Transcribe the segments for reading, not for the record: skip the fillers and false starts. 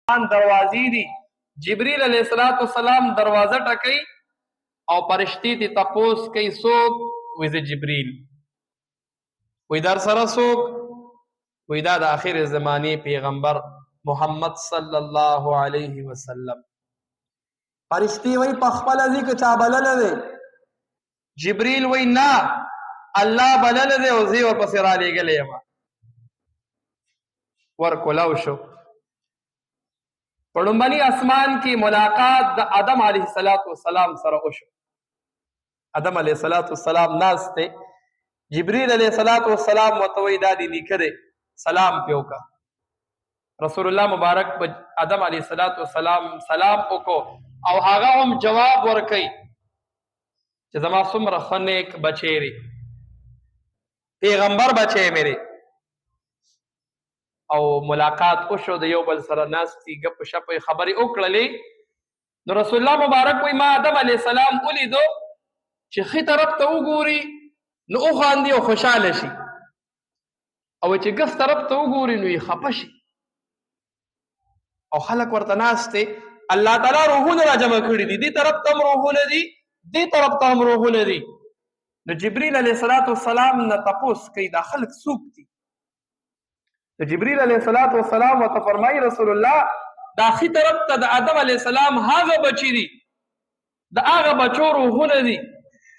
دروازې دي. جبريل علیه السلام دروازه ټکوي او فرشتي ته تپوس کوي څوک؟ وایي زه جبريل. وایي در سره څوک؟ وایي دا د آخر زمانې پیغمبر محمد صلی الله علیه وسلم. فرشتي وایي په خپله ځي که چا بللی دی؟ جبريل وایي نه، الله بللی دی او زه یې ورپسې رالیږلی یم. ورکولاو شو. په لومبني اسمان کې ملاقات د آدم علیه السلام سره وشو. آدم علیه السلام ناست دی. جبريل علیه السلام ورته وایي دا دې نیکه دی، سلام پې وکړه. رسول الله مبارک په آدم علیه السلام سلام وکړو او هغه هم جواب ورکوي چې زما څومره ښه نیک بچی دی، پیغمبر بچی مې دی. او ملاقات وشو، د یو بل سره ناستي ګپ شپ خبرې وکړلې. نو رسول الله مبارک وایي ما آدم علیه السلام ولیدو چې ښي طرف ته وګوري نو وخاندي او خوشحاله شي، او چې ګس طرف ته وګوري نو یې خفه شي. او خلک ورته ناست دی، الله تعالی روحونه را جمع کړي دي، دې طرف ته هم روحونه دي، دې طرف ته هم روحونه دي. نو جبريل علیه السلام نه تپوس کوي دا خلک څوک دي؟ نو جبريل علیه السلام ورته فرمایي رسول الله دا ښي طرف ته د آدم علیه السلام هغه بچي دي، د هغه بچو روحونه دي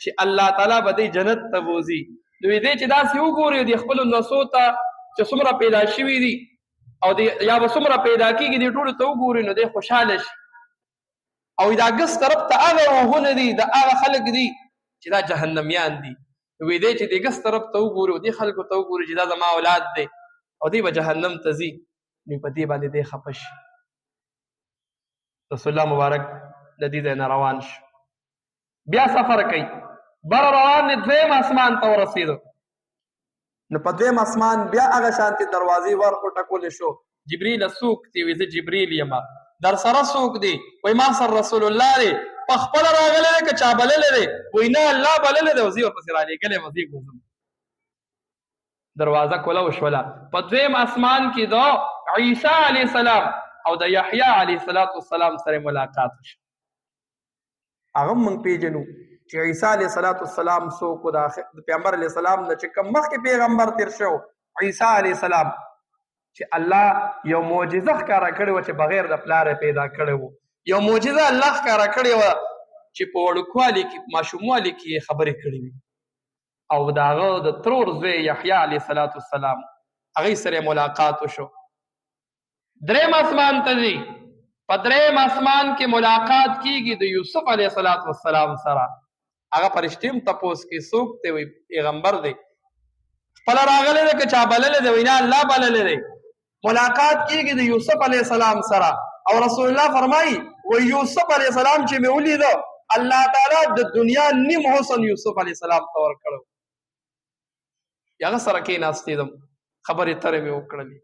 چې الله تعالی به دې جنت ته بوځي. نو دې چې داسې وګوري د خپلو نسو ته چې څومره پیدا شوي دي او یا به څومره پیدا کېږي دې ټولو ته وګوري نو دې خوشحاله شي. او دا ګس طرف ته هغه روحونه دي، د هغه خلک دي چې دا جهنمیان دي. نو دې چې دې ګس طرف ته وګوري او دې خلکو ته وګوري چې دا زما اولاد دی او دی به جهنم ته ځي، نو په دې باندې دی خفه شي. رسول الله مبارک د دې ځای نه روان شو، بیا سفر کوي، بره روان دی، دویم اسمان ته ورسېدو. نو په دویم اسمان بیا هغه شانتې دروازې ورخوټکولې شو. جبريل څوک دی؟ وایي زه جبريل یم. در سره څوک دی؟ وایي ما سره رسول الله دی. په خپله راغلی دی که چا بللی دی؟ وایي نه الله بللی دی او زه یې ورپسې رالیږلی یم، زه یې بوځم. دروازه کوله وشوله. په دویم اسمان کې د عیسی علیه السلام او د یحیی علیه السلام سره ملاقات وشو. هغه موږ پیژنو چې عیسی علیه السلام څوک و، د پیغمبر علیه السلام نه چې کوم مخکې پیغمبر تېر شو عیسی علیه السلام، چې الله یو معجزه ښکاره کړې وه چې بغیر د پلاره پیدا کړی و. یو معجزه الله ښکاره کړې وه چې په وړوکوالي کې ماشوموالي کې یې خبرې کړې وي. او د هغه د ترور زوی یحیی علیه السلام هغې سره ملاقات وشو. دریم اسمان ته ځي. په دریم اسمان کې ملاقات کیږي د یوسف علیه السلام سره. هغه فرشتې هم تپوس کوي څوک دی؟ وایي پیغمبر دی. خپله راغلی دی که چا بللی دی؟ وایي نه الله بللی دی. ملاقات کیږي د یوسف علیه السلام سره او رسول الله فرمایي وایي یوسف علیه السلام چې مې ولیده الله تعالی د دنیا نیم حسن یوسف علیه السلام ته ورکړی. هغه سره کېناستېدم، خبرې ترې مې وکړلې.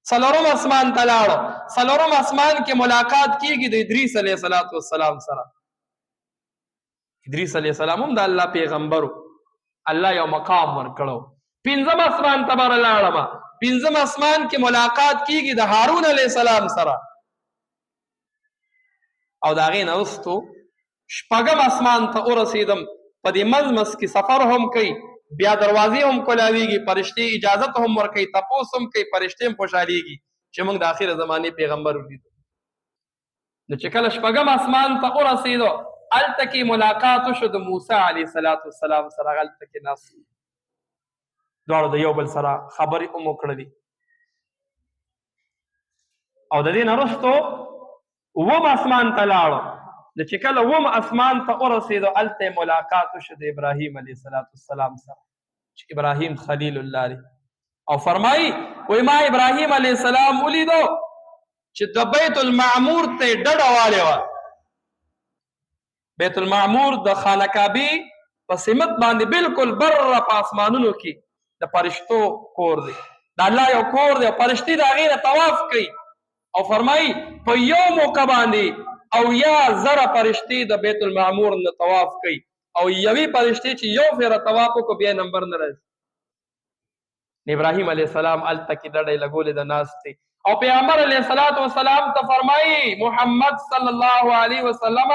څلورم اسمان ته لاړو. څلورم اسمان کې ملاقات کېږي د ادریس علیه السلام سره. ادریس علیه السلام هم د الله پیغمبر و، الله یو مقام ورکړو. پنځم اسمان ته به لاړم. پنځم اسمان کې ملاقات کېږي د هارون علیه السلام سره. او د هغې نه وروستو شپږم اسمان ته ورسېدم. په دې منځ کې سفر هم کوي، بیا دروازې هم کولاویږي، فرشتې اجازت هم ورکوي، تپوس هم کوي، فرشتې هم خوشحالېږي چې موږ د آخر زمانې پیغمبر ولیدو. نو چې کله شپږم اسمان ته ورسېدو هلته کې ملاقات وشو د موسی علیه السلام سره. هلته کې ناست دواړو د یو بل سره خبرې هم وکړلې. او د دې نه وروستو اووم اسمان ته لاړو. د چې کله اووم اسمان ته ورسېدو هلته ملاقات وشو د ابراهیم علیه السلام سره چې ابراهیم خلیل الله دی. او فرمایي وایي ما ابراهیم علیه السلام ولیدو چې د بیت المعمور ته یې ډډه والې وه. بیت المعمور د خانه کعبې په سمت باندې بلکل بره په اسمانونو کې د فرشتو کور دی، د الله یو کور دی او فرشتې د هغې نه طواف کوي. او فرمایي په یو موقع باندې او یا زره فرشتې د بیت المعمور نه طواف کوي او یوې فرشتې چې یو فیره طواف وکړو بیا نمبر نه راځي. ابراهیم علیه السلام هلته کې ډډه یې لګولې ده ناست دی او پیغمبر علیه الصلاۃ والسلام ته فرمایي محمد صلی الله علیه وسلم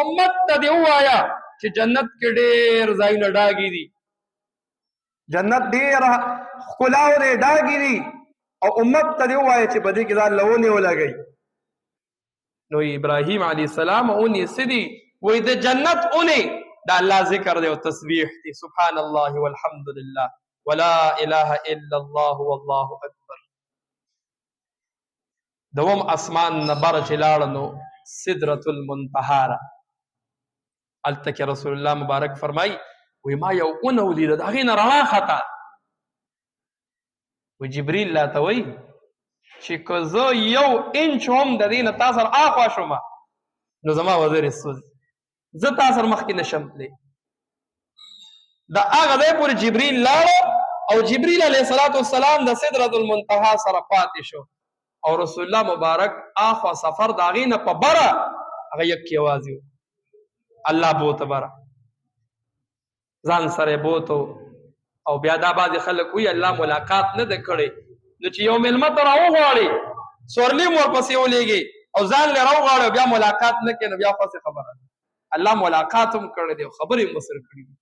امت ته دی وایا چې جنت کې ډېر ځایونه ډاګي دي، جنت ډیر ښکلاو دی ډاګي دي، او امت ته دی ووایه چې په دې کې ځان لونې ولګئ. نو ابراهیم علیه السلام اونې څه دي؟ وایي د جنت اونې د الله ذکر دی او تسبیح دی، سبحان الله والحمد لله ولا اله الا الله والله اکبر. دوم اسمان نه بر چې لاړه نو سدرة المنتهى را هلته کې رسول الله مبارک فرمایي وی ما یو اونه ولیده د هغې نه رڼا خطا. وی جبریل راته وایي چې که زه یو انچ هم د دې نه تا سره اخوا شوم نو زما وزرې سوځي، زه تا سره مخکې نشم تللی. د هغه ځای پورې جبریل لاړه او جبریل علیه الصلاة والسلام د سدرة المنتهى سره پاتې شو او رسول الله مبارک اخوا سفر د هغې نه په بره هغه یک یوازې و، الله بوته بره ځان سره بوتو. او بیا دا بعضې خلک وي الله ملاقات نه ده کړی، نو چې یو مېلمه ته راوغواړي سورلي م ورپسې ولېږي او ځان له راوغواړي بیا ملاقات نه کوي نو بیا خاصې خبره ده. الله ملاقات هم کړی دی او خبرې هم ورسره کړي دي.